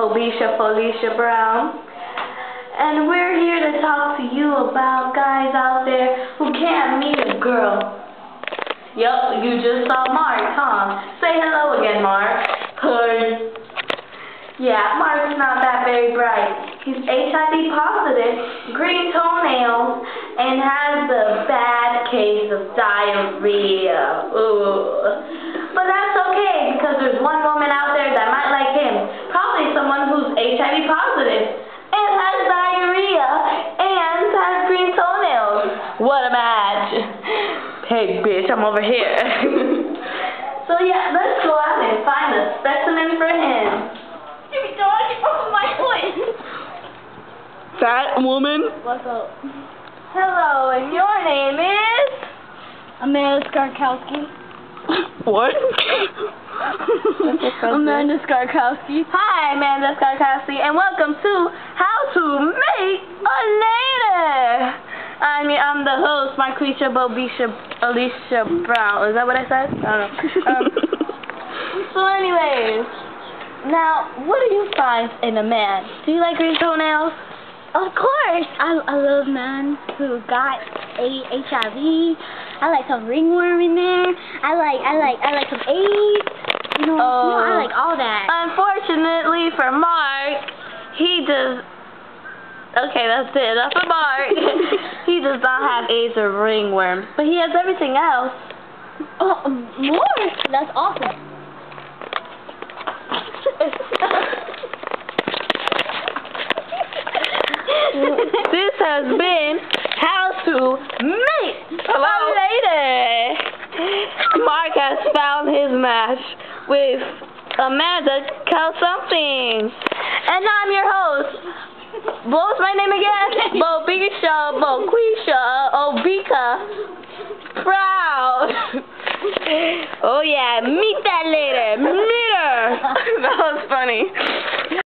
Bobisha Felicia Brown, and we're here to talk to you about guys out there who can't meet a girl. Yup, you just saw Mark, huh? Say hello again, Mark. Hey. Yeah, Mark's not that very bright. He's HIV positive, green toenails, and has a bad case of diarrhea. Ooh. But that's okay, because there's one woman out there that might like him. Probably someone who's HIV positive, and has diarrhea, and has green toenails. What a match. Hey, bitch, I'm over here. So yeah, let's go out and find a specimen for him. Fat woman. What's up? Hello, and your name is? Amanda Skarkowski. What? Amanda Skarkowski. Hi, Amanda Skarkowski, and welcome to How to Make a Lady. I'm the host, Marquisha Bobisha Alicia Brown. Is that what I said? I don't know. So anyways, now, what do you find in a man? Do you like green toenails? Of course. I love men who got HIV. I like some ringworm in there. I like some AIDS. I like all that. Unfortunately for Mark, he does. Okay, that's it. That's for Mark. He does not have AIDS or ringworm, but he has everything else. Oh, more? That's awesome. This has been How to Make a Lady. Mark has found his match with Amanda something. And I'm your host. What was my name again? Bobisha Obika Proud. Oh yeah, meet that later. Meet her. That was funny.